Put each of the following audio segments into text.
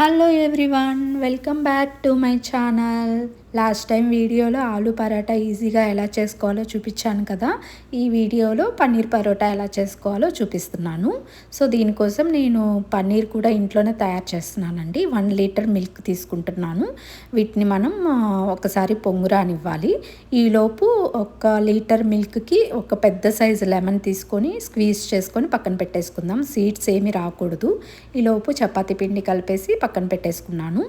Hello everyone, welcome back to my channel. Last time వీడియోలో ఆలు పరోటా ఈజీగా ఎలా చేసుకోవాలో చూపించాను కదా. ఈ వీడియోలో పన్నీర్ పరోటా ఎలా చేసుకోవాలో చూపిస్తున్నాను. సో దీనికోసం నేను పన్నీర్ కూడా ఇంట్లోనే తయారు చేస్తున్నానండి. 1 లీటర్ మిల్క్ తీసుకుంటున్నాను. వీటిని మనం ఒకసారి పొంగురానివ్వాలి. ఈలోపు 1 లీటర్ మిల్క్కి ఒక పెద్ద సైజు లెమన్ తీసుకొని స్క్వీజ్ చేసుకొని పక్కన పెట్టేసుకుందాం. సీడ్స్ ఏమీ రాకూడదు. ఈలోపు చపాతీ పిండి కలిపేసి పక్కన పెట్టేసుకున్నాను.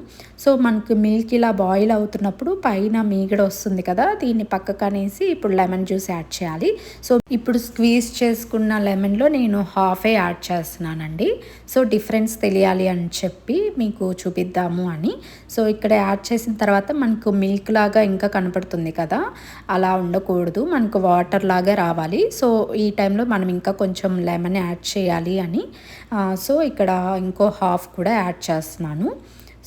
సో మనకు మిల్క్ ఇలా బాయిల్ అవుతున్నప్పుడు పైన మీగడ వస్తుంది కదా, దీన్ని పక్కకు అనేసి ఇప్పుడు లెమన్ జ్యూస్ యాడ్ చేయాలి. సో ఇప్పుడు స్క్వీజ్ చేసుకున్న లెమన్లో నేను హాఫే యాడ్ చేస్తున్నానండి. సో డిఫరెన్స్ తెలియాలి అని చెప్పి మీకు చూపిద్దాము అని. సో ఇక్కడ యాడ్ చేసిన తర్వాత మనకు మిల్క్ లాగా ఇంకా కనపడుతుంది కదా, అలా ఉండకూడదు, మనకు వాటర్ లాగా రావాలి. సో ఈ టైంలో మనం ఇంకా కొంచెం లెమన్ యాడ్ చేయాలి అని సో ఇక్కడ ఇంకో హాఫ్ కూడా యాడ్ చేస్తున్నాను.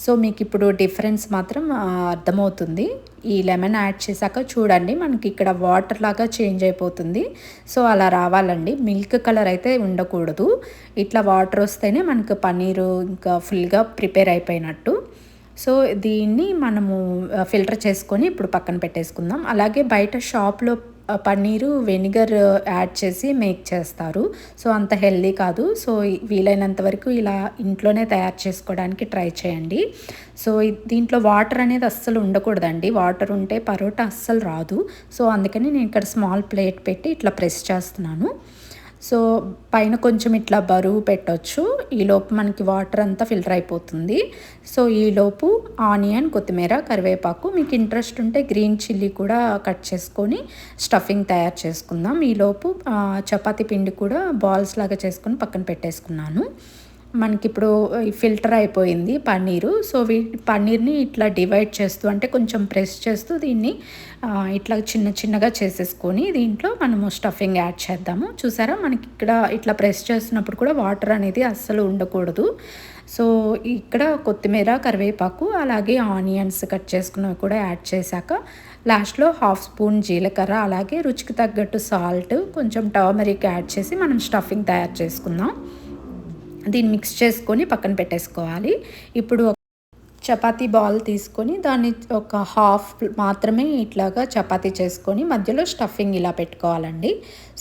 సో మీకు ఇప్పుడు డిఫరెన్స్ మాత్రం అర్థమవుతుంది. ఈ లెమన్ యాడ్ చేశాక చూడండి, మనకి ఇక్కడ వాటర్ లాగా చేంజ్ అయిపోతుంది. సో అలా రావాలండి, మిల్క్ కలర్ అయితే ఉండకూడదు. ఇట్లా వాటర్ వస్తేనే మనకు పన్నీరు ఇంకా ఫుల్గా ప్రిపేర్ అయిపోయినట్టు. సో దీన్ని మనము ఫిల్టర్ చేసుకొని ఇప్పుడు పక్కన పెట్టేసుకుందాం. అలాగే బయట షాప్లో పన్నీరు వెనిగర్ యాడ్ చేసి మేక్ చేస్తారు. సో అంత హెల్దీ కాదు. సో వీలైనంత వరకు ఇలా ఇంట్లోనే తయారు చేసుకోవడానికి ట్రై చేయండి. సో దీంట్లో వాటర్ అనేది అస్సలు ఉండకూడదండి. వాటర్ ఉంటే పరోటా అస్సలు రాదు. సో అందుకని నేను ఇక్కడ స్మాల్ ప్లేట్ పెట్టి ఇట్లా ప్రెస్ చేస్తున్నాను. సో పైన కొంచెం ఇట్లా బరువు పెట్టవచ్చు. ఈలోపు మనకి వాటర్ అంతా ఫిల్టర్ అయిపోతుంది. సో ఈలోపు ఆనియన్, కొత్తిమీర, కరివేపాకు, మీకు ఇంట్రెస్ట్ ఉంటే గ్రీన్ చిల్లీ కూడా కట్ చేసుకొని స్టఫింగ్ తయారు చేసుకుందాం. ఈలోపు చపాతీ పిండి కూడా బాల్స్ లాగా చేసుకొని పక్కన పెట్టేసుకున్నాను. మనకిప్పుడు ఫిల్టర్ అయిపోయింది పన్నీరు. సో పన్నీర్ని ఇట్లా డివైడ్ చేస్తూ అంటే కొంచెం ప్రెస్ చేస్తూ దీన్ని ఇట్లా చిన్న చిన్నగా చేసేసుకొని దీంట్లో మనము స్టఫింగ్ యాడ్ చేద్దాము. చూసారా, మనకి ఇక్కడ ఇట్లా ప్రెస్ చేస్తున్నప్పుడు కూడా వాటర్ అనేది అస్సలు ఉండకూడదు. సో ఇక్కడ కొత్తిమీర, కరివేపాకు, అలాగే ఆనియన్స్ కట్ చేసుకున్నవి కూడా యాడ్ చేశాక లాస్ట్లో హాఫ్ స్పూన్ జీలకర్ర, అలాగే రుచికి తగ్గట్టు సాల్ట్, కొంచెం టర్మరిక్ యాడ్ చేసి మనం స్టఫింగ్ తయారు చేసుకుందాం. దీన్ని మిక్స్ చేసుకొని పక్కన పెట్టేసుకోవాలి. ఇప్పుడు చపాతీ బాల్ తీసుకొని దాన్ని ఒక హాఫ్ మాత్రమే ఇట్లాగా చపాతీ చేసుకొని మధ్యలో స్టఫింగ్ ఇలా పెట్టుకోవాలండి.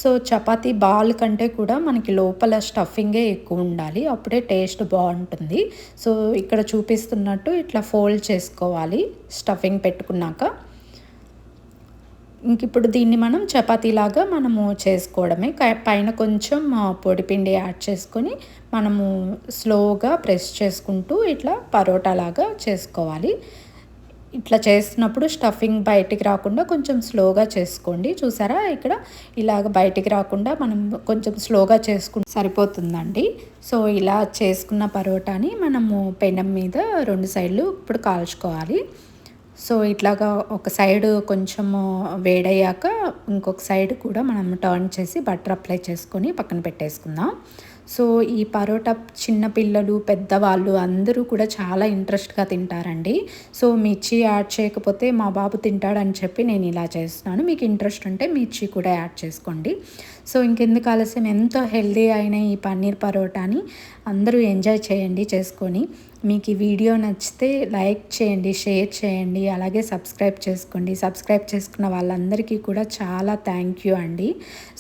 సో చపాతీ బాల్ కంటే కూడా మనకి లోపల స్టఫింగే ఎక్కువ ఉండాలి, అప్పుడే టేస్ట్ బాగుంటుంది. సో ఇక్కడ చూపిస్తున్నట్టు ఇట్లా ఫోల్డ్ చేసుకోవాలి స్టఫింగ్ పెట్టుకున్నాక. ఇంక ఇప్పుడు దీన్ని మనం చపాతీలాగా మనము చేసుకోవడమే. పైన కొంచెం పొడిపిండి యాడ్ చేసుకొని మనము స్లోగా ప్రెస్ చేసుకుంటూ ఇట్లా పరోటాలాగా చేసుకోవాలి. ఇట్లా చేస్తున్నప్పుడు స్టఫింగ్ బయటికి రాకుండా కొంచెం స్లోగా చేసుకోండి. చూసారా, ఇక్కడ ఇలాగ బయటికి రాకుండా మనం కొంచెం స్లోగా చేసుకుంటే సరిపోతుందండి. సో ఇలా చేసుకున్న పరోటాని మనము పెనం మీద 2 సైడ్లు ఇప్పుడు కాల్చుకోవాలి. సో ఇట్లాగా ఒక సైడ్ కొంచెం వేడయ్యాక ఇంకొక సైడ్ కూడా మనం టర్న్ చేసి బటర్ అప్లై చేసుకొని పక్కన పెట్టేసుకుందాం. సో ఈ పరోటా చిన్న పిల్లలు, పెద్దవాళ్ళు అందరూ కూడా చాలా ఇంట్రెస్ట్గా తింటారండి. సో మిర్చి యాడ్ చేయకపోతే మా బాబు తింటాడని చెప్పి నేను ఇలా చేస్తున్నాను. మీకు ఇంట్రెస్ట్ ఉంటే మిర్చి కూడా యాడ్ చేసుకోండి. సో ఇంకెందుకు ఆలస్యం, ఎంతో హెల్దీ అయిన ఈ పన్నీర్ పరోటాని అందరూ ఎంజాయ్ చేయండి చేసుకొని. మీకు ఈ వీడియో నచ్చితే లైక్ చేయండి, షేర్ చేయండి, అలాగే సబ్స్క్రైబ్ చేసుకోండి. సబ్స్క్రైబ్ చేసుకున్న వాళ్ళందరికీ కూడా చాలా థ్యాంక్ యూ అండి.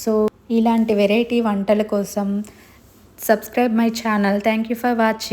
సో ఇలాంటి వెరైటీ వంటల కోసం subscribe my channel. Thank you for watching.